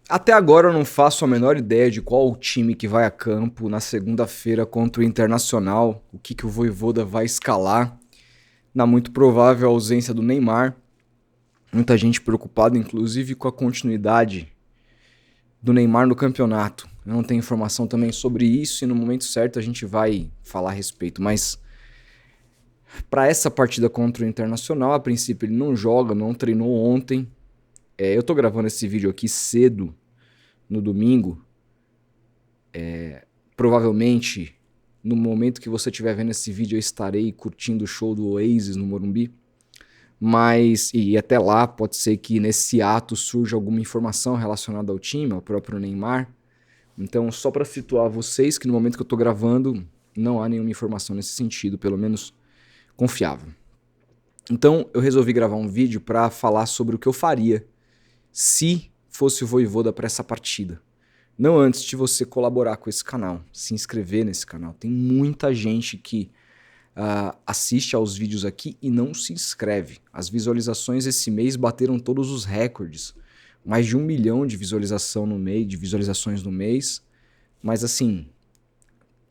Até agora eu não faço a menor ideia de qual o time que vai a campo na segunda-feira contra o Internacional, o que o Vojvoda vai escalar, na muito provável ausência do Neymar. Muita gente preocupada, inclusive, com a continuidade do Neymar no campeonato. Eu não tenho informação também sobre isso e no momento certo a gente vai falar a respeito. Mas para essa partida contra o Internacional, a princípio ele não joga, não treinou ontem. Eu tô gravando esse vídeo aqui cedo, no domingo. Provavelmente, no momento que você estiver vendo esse vídeo, eu estarei curtindo o show do Oasis no Morumbi. Mas, e até lá, pode ser que nesse ato surja alguma informação relacionada ao time, ao próprio Neymar. Então, só para situar vocês, que no momento que eu tô gravando, não há nenhuma informação nesse sentido, pelo menos confiável. Então, eu resolvi gravar um vídeo para falar sobre o que eu faria se fosse o Vojvoda para essa partida. Não antes de você colaborar com esse canal, se inscrever nesse canal. Tem muita gente que assiste aos vídeos aqui e não se inscreve. As visualizações esse mês bateram todos os recordes. Mais de 1 milhão de visualizações no mês. Mas assim,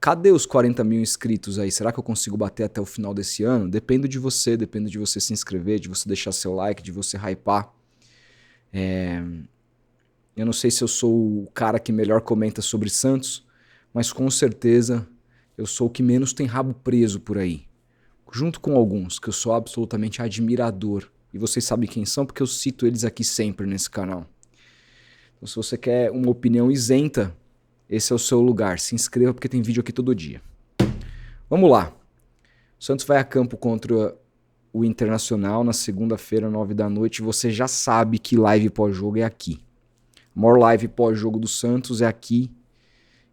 cadê os 40 mil inscritos aí? Será que eu consigo bater até o final desse ano? Depende de você se inscrever, de você deixar seu like, de você hypar. Eu não sei se eu sou o cara que melhor comenta sobre Santos, mas com certeza eu sou o que menos tem rabo preso por aí. Junto com alguns que eu sou absolutamente admirador. E vocês sabem quem são porque eu cito eles aqui sempre nesse canal. Então se você quer uma opinião isenta, esse é o seu lugar. Se inscreva porque tem vídeo aqui todo dia. Vamos lá. O Santos vai a campo contra o Internacional na segunda-feira, 9 da noite. Você já sabe que live pós-jogo é aqui. A maior live pós-jogo do Santos é aqui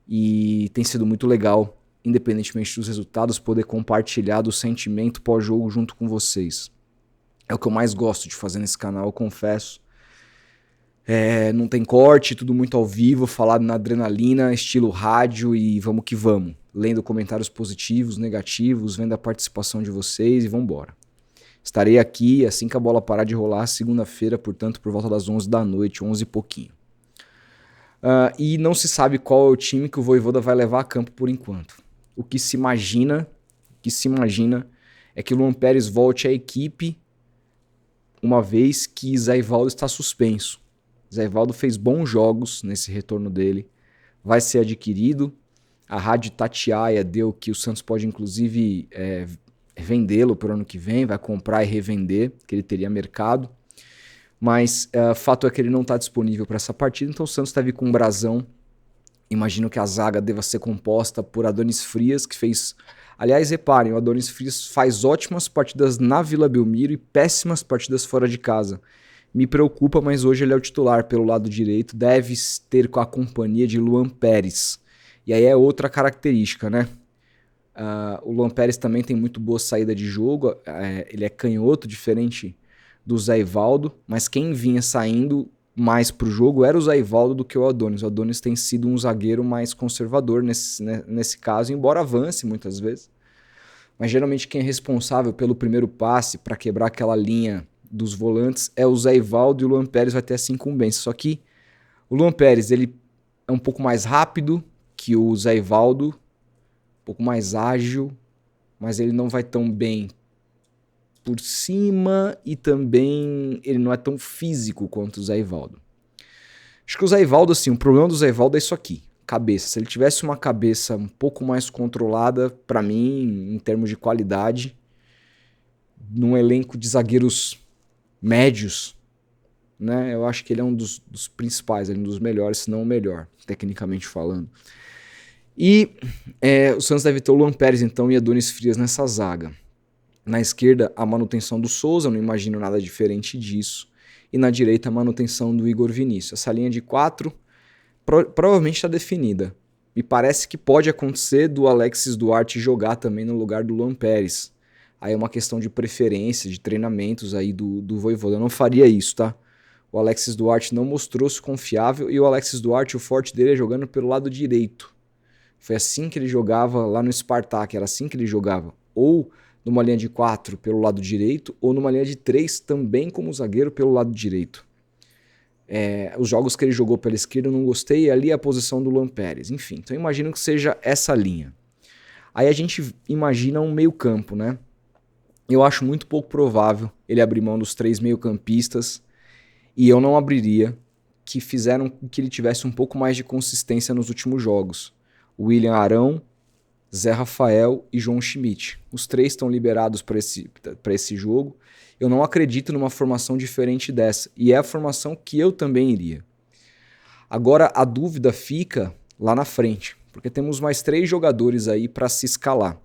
e tem sido muito legal, independentemente dos resultados, poder compartilhar do sentimento pós-jogo junto com vocês. É o que eu mais gosto de fazer nesse canal, eu confesso. Não tem corte, tudo muito ao vivo, falado na adrenalina, estilo rádio e vamos que vamos. Lendo comentários positivos, negativos, vendo a participação de vocês e vamos embora. Estarei aqui assim que a bola parar de rolar, segunda-feira, portanto, por volta das 11 da noite, 11 e pouquinho. E não se sabe qual é o time que o Vojvoda vai levar a campo por enquanto. O que se imagina é que o Luan Pérez volte à equipe uma vez que Zé Ivaldo está suspenso. Zé Ivaldo fez bons jogos nesse retorno dele, vai ser adquirido. A Rádio Tatiaia deu que o Santos pode inclusive vendê-lo para o ano que vem, vai comprar e revender, que ele teria mercado. Mas fato é que ele não está disponível para essa partida, então o Santos deve ir com um brasão. Imagino que a zaga deva ser composta por Adonis Frias, que fez... Aliás, reparem, o Adonis Frias faz ótimas partidas na Vila Belmiro e péssimas partidas fora de casa. Me preocupa, mas hoje ele é o titular pelo lado direito, deve ter com a companhia de Luan Pérez. E aí é outra característica, né? O Luan Pérez também tem muito boa saída de jogo, ele é canhoto, diferente do Zé Ivaldo, mas quem vinha saindo mais pro jogo era o Zé Ivaldo do que o Adonis. O Adonis tem sido um zagueiro mais conservador nesse caso, embora avance muitas vezes. Mas geralmente quem é responsável pelo primeiro passe para quebrar aquela linha dos volantes é o Zé Ivaldo e o Luan Pérez vai ter essa incumbência. Só que o Luan Pérez ele é um pouco mais rápido que o Zé Ivaldo, um pouco mais ágil, mas ele não vai tão bem por cima e também ele não é tão físico quanto o Zé Ivaldo. Acho que o Zé Ivaldo, assim, o problema do Zé Ivaldo é isso aqui, cabeça. Se ele tivesse uma cabeça um pouco mais controlada, para mim, em termos de qualidade, num elenco de zagueiros médios, né, eu acho que ele é um dos principais, um dos melhores, se não o melhor, tecnicamente falando. E o Santos deve ter o Luan Pérez, então, e Adonis Frias nessa zaga. Na esquerda, a manutenção do Souza, não imagino nada diferente disso. E na direita, a manutenção do Igor Vinícius. Essa linha de 4 provavelmente está definida. Me parece que pode acontecer do Alexis Duarte jogar também no lugar do Luan Pérez. Aí é uma questão de preferência, de treinamentos aí do Vojvoda. Eu não faria isso, tá? O Alexis Duarte não mostrou-se confiável e o Alexis Duarte, o forte dele é jogando pelo lado direito. Foi assim que ele jogava lá no Spartak, era assim que ele jogava. Ou numa linha de 4 pelo lado direito, ou numa linha de 3 também como zagueiro pelo lado direito. Os jogos que ele jogou pela esquerda eu não gostei, e ali a posição do Luan Pérez. Enfim, então eu imagino que seja essa linha. Aí a gente imagina um meio campo, né? Eu acho muito pouco provável ele abrir mão dos 3 meio-campistas, e eu não abriria, que fizeram com que ele tivesse um pouco mais de consistência nos últimos jogos. William Arão, Zé Rafael e João Schmidt. Os 3 estão liberados para esse jogo. Eu não acredito numa formação diferente dessa, e é a formação que eu também iria. Agora a dúvida fica lá na frente, porque temos mais 3 jogadores aí para se escalar.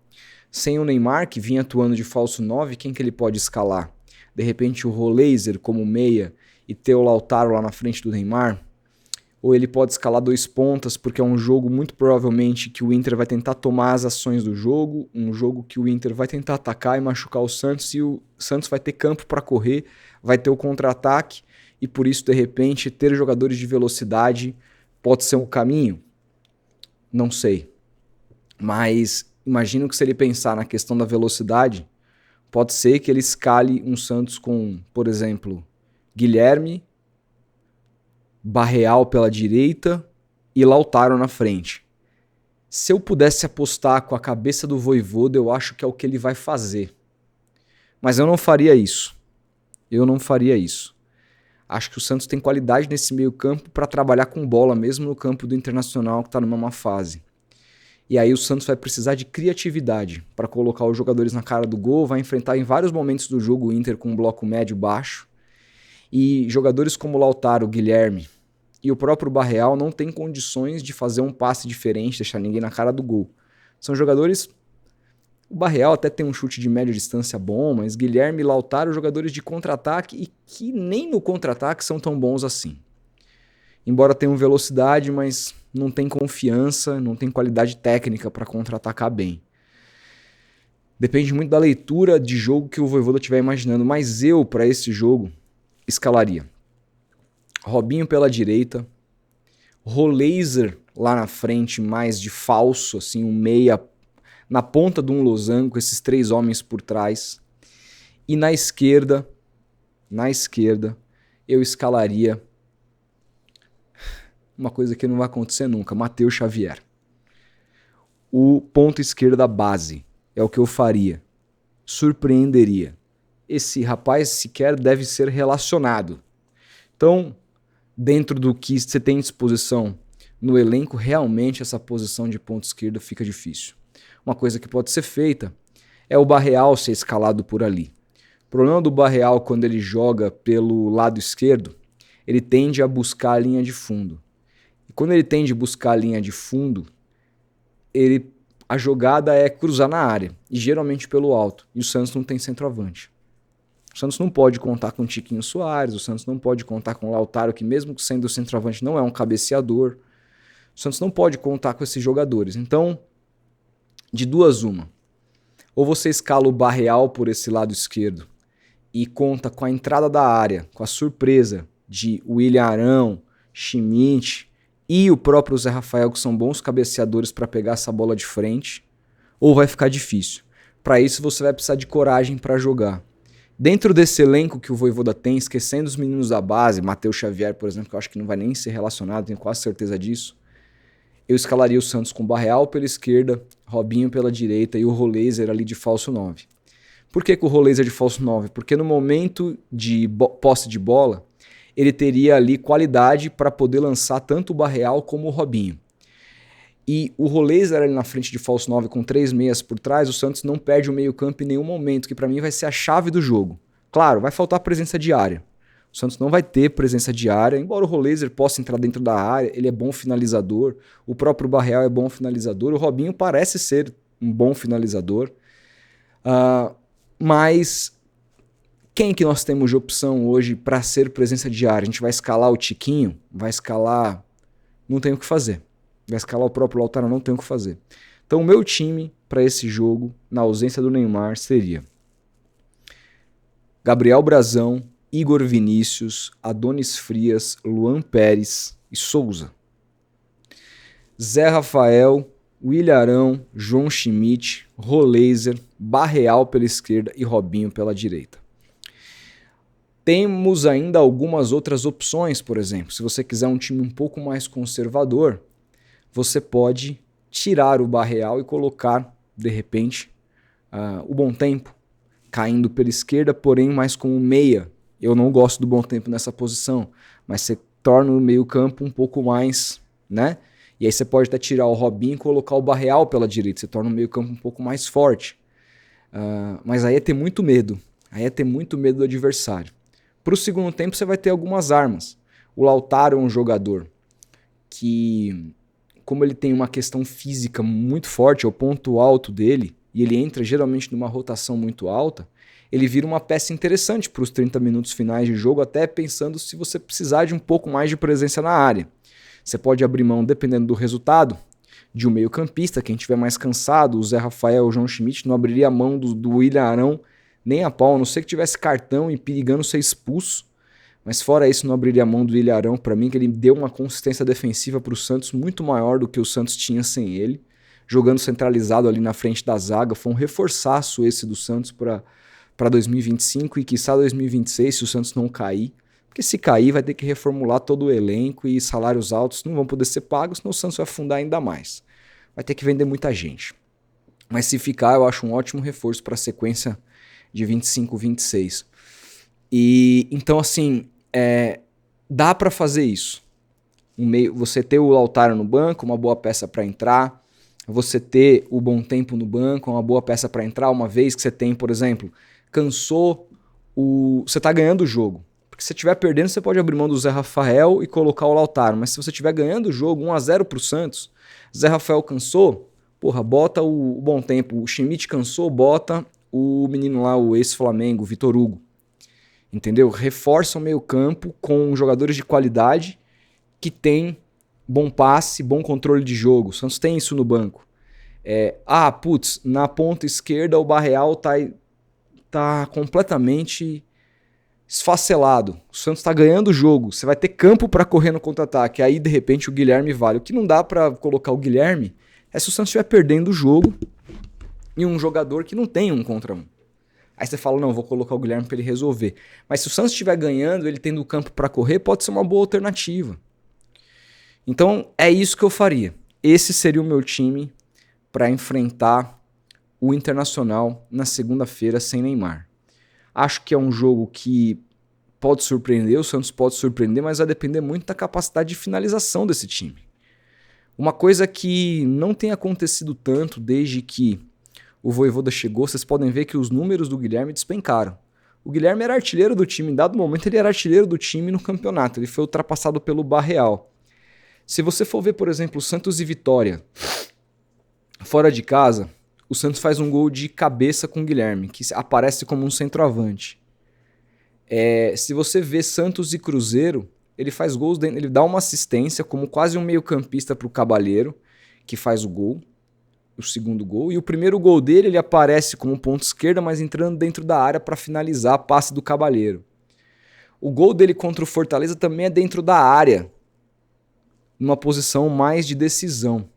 Sem o Neymar, que vinha atuando de falso 9, quem que ele pode escalar? De repente o Roleiser como meia e ter o Lautaro lá na frente do Neymar? Ou ele pode escalar 2 pontas, porque é um jogo muito provavelmente que o Inter vai tentar tomar as ações do jogo, um jogo que o Inter vai tentar atacar e machucar o Santos, e o Santos vai ter campo para correr, vai ter o contra-ataque, e por isso, de repente, ter jogadores de velocidade pode ser um caminho? Não sei. Mas imagino que se ele pensar na questão da velocidade, pode ser que ele escale um Santos com, por exemplo, Guilherme, Barreal pela direita e Lautaro na frente. Se eu pudesse apostar com a cabeça do Vojvoda, eu acho que é o que ele vai fazer. Mas eu não faria isso. Acho que o Santos tem qualidade nesse meio campo para trabalhar com bola, mesmo no campo do Internacional, que está numa má fase. E aí o Santos vai precisar de criatividade para colocar os jogadores na cara do gol, vai enfrentar em vários momentos do jogo o Inter com um bloco médio-baixo. E jogadores como Lautaro, Guilherme e o próprio Barreal não têm condições de fazer um passe diferente, deixar ninguém na cara do gol. São jogadores... O Barreal até tem um chute de média distância bom, mas Guilherme e Lautaro, jogadores de contra-ataque e que nem no contra-ataque são tão bons assim. Embora tenham velocidade, mas não tem confiança, não tem qualidade técnica para contra-atacar bem. Depende muito da leitura de jogo que o Vojvoda estiver imaginando, mas eu, para esse jogo, escalaria Robinho pela direita, Roleiser lá na frente, mais de falso, assim, um meia na ponta de um losango, com esses 3 homens por trás. E na esquerda, eu escalaria uma coisa que não vai acontecer nunca, Matheus Xavier. O ponto esquerdo da base é o que eu faria. Surpreenderia. Esse rapaz sequer deve ser relacionado. Então, dentro do que você tem à disposição no elenco, realmente essa posição de ponto esquerdo fica difícil. Uma coisa que pode ser feita é o Barreal ser escalado por ali. O problema do Barreal quando ele joga pelo lado esquerdo, ele tende a buscar a linha de fundo. E quando ele tende a buscar a linha de fundo, a jogada é cruzar na área, e geralmente pelo alto. E o Santos não tem centroavante. O Santos não pode contar com o Tiquinho Soares, o Santos não pode contar com o Lautaro, que mesmo sendo centroavante não é um cabeceador. O Santos não pode contar com esses jogadores. Então, de duas uma. Ou você escala o Barreal por esse lado esquerdo e conta com a entrada da área, com a surpresa de William Arão, Schmidt e o próprio Zé Rafael, que são bons cabeceadores para pegar essa bola de frente, ou vai ficar difícil. Para isso você vai precisar de coragem para jogar. Dentro desse elenco que o Vojvoda tem, esquecendo os meninos da base, Matheus Xavier, por exemplo, que eu acho que não vai nem ser relacionado, tenho quase certeza disso, eu escalaria o Santos com Barreal pela esquerda, Robinho pela direita e o Roleiser ali de falso 9. Por que o Roleiser de falso 9? Porque no momento de posse de bola, ele teria ali qualidade para poder lançar tanto o Barreal como o Robinho. E o Roleiser ali na frente de falso 9 com 3 meias por trás, o Santos não perde o meio campo em nenhum momento, que para mim vai ser a chave do jogo. Claro, vai faltar presença de área. O Santos não vai ter presença de área, embora o Roleiser possa entrar dentro da área, ele é bom finalizador, o próprio Barreal é bom finalizador, o Robinho parece ser um bom finalizador, mas quem que nós temos de opção hoje para ser presença de área? A gente vai escalar o Tiquinho? Vai escalar... Não tem o que fazer. Vai escalar o próprio Lautaro? Não tem o que fazer. Então o meu time para esse jogo, na ausência do Neymar, seria Gabriel Brazão, Igor Vinícius, Adonis Frias, Luan Pérez e Souza. Zé Rafael, William Arão, João Schmidt, Roleiser, Barreal pela esquerda e Robinho pela direita. Temos ainda algumas outras opções, por exemplo. Se você quiser um time um pouco mais conservador, você pode tirar o Barreal e colocar, de repente, o Bom Tempo, caindo pela esquerda, porém mais como meia. Eu não gosto do Bom Tempo nessa posição, mas você torna o meio campo um pouco mais, né? E aí você pode até tirar o Robinho e colocar o Barreal pela direita, você torna o meio campo um pouco mais forte. Mas aí é ter muito medo, do adversário. Para o segundo tempo você vai ter algumas armas. O Lautaro é um jogador que, como ele tem uma questão física muito forte, é o ponto alto dele, e ele entra geralmente numa rotação muito alta, ele vira uma peça interessante para os 30 minutos finais de jogo, até pensando se você precisar de um pouco mais de presença na área. Você pode abrir mão, dependendo do resultado, de um meio-campista, quem estiver mais cansado, o Zé Rafael, o João Schmidt, não abriria a mão do William Arão nem a pau, a não ser que tivesse cartão e perigando ser expulso. Mas fora isso, não abriria a mão do William Arão, para mim, que ele deu uma consistência defensiva para o Santos muito maior do que o Santos tinha sem ele, jogando centralizado ali na frente da zaga. Foi um reforçaço esse do Santos para 2025 e quiçá 2026, se o Santos não cair. Porque se cair, vai ter que reformular todo o elenco e salários altos não vão poder ser pagos, senão o Santos vai afundar ainda mais. Vai ter que vender muita gente. Mas se ficar, eu acho um ótimo reforço para a sequência de 25, 26. E então, assim, dá para fazer isso. Você ter o Lautaro no banco, uma boa peça para entrar. Você ter o Bom Tempo no banco, uma boa peça para entrar, uma vez que você tem, por exemplo, você tá ganhando o jogo. Porque se você estiver perdendo, você pode abrir mão do Zé Rafael e colocar o Lautaro. Mas se você estiver ganhando o jogo 1-0 pro Santos, Zé Rafael cansou, bota o Bom Tempo. O Schmidt cansou, bota o menino lá, o ex-Flamengo, o Vitor Hugo. Entendeu? Reforça o meio campo com jogadores de qualidade que tem bom passe, bom controle de jogo. O Santos tem isso no banco. Na ponta esquerda o Barreal tá completamente esfacelado. O Santos tá ganhando o jogo. Você vai ter campo para correr no contra-ataque. Aí, de repente, o Guilherme vale. O que não dá para colocar o Guilherme é se o Santos estiver perdendo o jogo e um jogador que não tem 1 contra 1. Aí você fala, não, vou colocar o Guilherme para ele resolver. Mas se o Santos estiver ganhando, ele tendo campo para correr, pode ser uma boa alternativa. Então, é isso que eu faria. Esse seria o meu time para enfrentar o Internacional na segunda-feira sem Neymar. Acho que é um jogo que pode surpreender, o Santos pode surpreender, mas vai depender muito da capacidade de finalização desse time. Uma coisa que não tem acontecido tanto desde que o Vojvoda chegou, vocês podem ver que os números do Guilherme despencaram. O Guilherme era artilheiro do time, em dado momento ele era artilheiro do time no campeonato, ele foi ultrapassado pelo Barreal. Se você for ver, por exemplo, Santos e Vitória, fora de casa, o Santos faz um gol de cabeça com o Guilherme, que aparece como um centroavante. Se você vê Santos e Cruzeiro, ele faz gols, ele dá uma assistência como quase um meio-campista para o Cabaleiro, que faz o gol, o segundo gol. E o primeiro gol dele, ele aparece como ponta esquerda, mas entrando dentro da área para finalizar a passe do Cabaleiro. O gol dele contra o Fortaleza também é dentro da área, numa posição mais de decisão.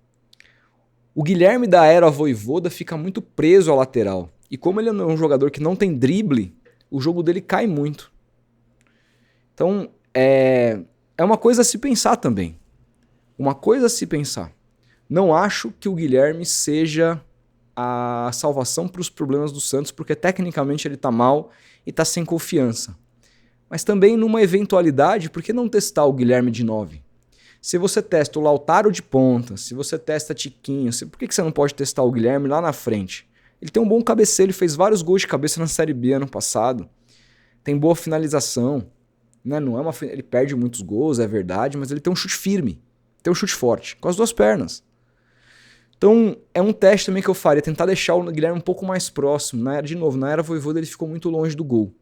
O Guilherme da era Vojvoda fica muito preso à lateral. E como ele é um jogador que não tem drible, o jogo dele cai muito. Então, é uma coisa a se pensar também. Uma coisa a se pensar. Não acho que o Guilherme seja a salvação para os problemas do Santos, porque tecnicamente ele está mal e está sem confiança. Mas também numa eventualidade, por que não testar o Guilherme de 9? Se você testa o Lautaro de ponta, se você testa Tiquinho, por que você não pode testar o Guilherme lá na frente? Ele tem um bom cabeceio, ele fez vários gols de cabeça na Série B ano passado. Tem boa finalização. Né? Não é ele perde muitos gols, é verdade, mas ele tem um chute firme, tem um chute forte, com as 2 pernas. Então, é um teste também que eu faria, tentar deixar o Guilherme um pouco mais próximo. De novo, na era Vojvoda ele ficou muito longe do gol.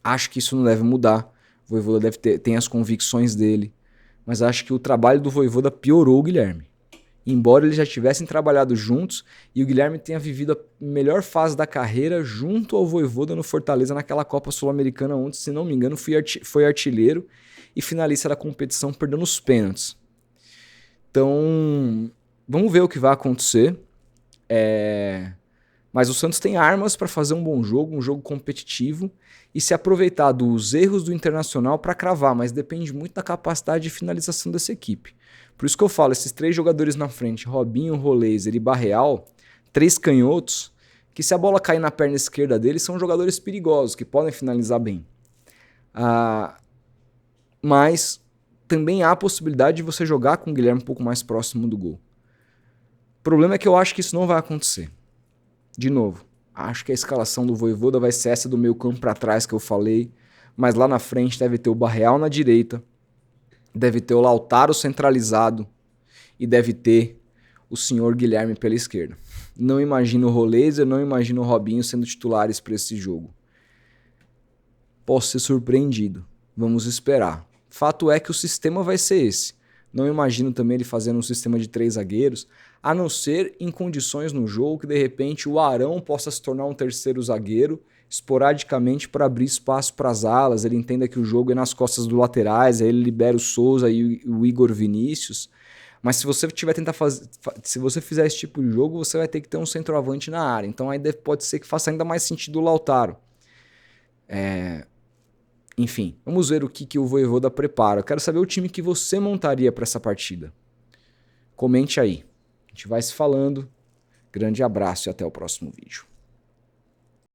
Acho que isso não deve mudar. O Vojvoda tem as convicções dele. Mas acho que o trabalho do Vojvoda piorou o Guilherme. Embora eles já tivessem trabalhado juntos e o Guilherme tenha vivido a melhor fase da carreira junto ao Vojvoda no Fortaleza naquela Copa Sul-Americana, onde, se não me engano, foi artilheiro e finalista da competição, perdendo os pênaltis. Então, vamos ver o que vai acontecer. Mas o Santos tem armas para fazer um bom jogo, um jogo competitivo e se aproveitar dos erros do Internacional para cravar, mas depende muito da capacidade de finalização dessa equipe. Por isso que eu falo, esses 3 jogadores na frente, Robinho, Roleiser e Barreal, 3 canhotos, que se a bola cair na perna esquerda deles, são jogadores perigosos, que podem finalizar bem. Mas também há a possibilidade de você jogar com o Guilherme um pouco mais próximo do gol. O problema é que eu acho que isso não vai acontecer. De novo, acho que a escalação do Vojvoda vai ser essa do meio campo para trás que eu falei, mas lá na frente deve ter o Barreal na direita, deve ter o Lautaro centralizado e deve ter o senhor Guilherme pela esquerda. Não imagino o Roleiser, não imagino o Robinho sendo titulares para esse jogo. Posso ser surpreendido. Vamos esperar. Fato é que o sistema vai ser esse. Não imagino também ele fazendo um sistema de 3 zagueiros, a não ser em condições no jogo que de repente o Arão possa se tornar um terceiro zagueiro, esporadicamente para abrir espaço para as alas, ele entenda que o jogo é nas costas dos laterais, aí ele libera o Souza e o Igor Vinícius. Mas se você se você fizer esse tipo de jogo, você vai ter que ter um centroavante na área. Então aí pode ser que faça ainda mais sentido o Lautaro. Enfim, vamos ver o que o Vojvoda prepara. Eu quero saber o time que você montaria para essa partida. Comente aí. A gente vai se falando. Grande abraço e até o próximo vídeo.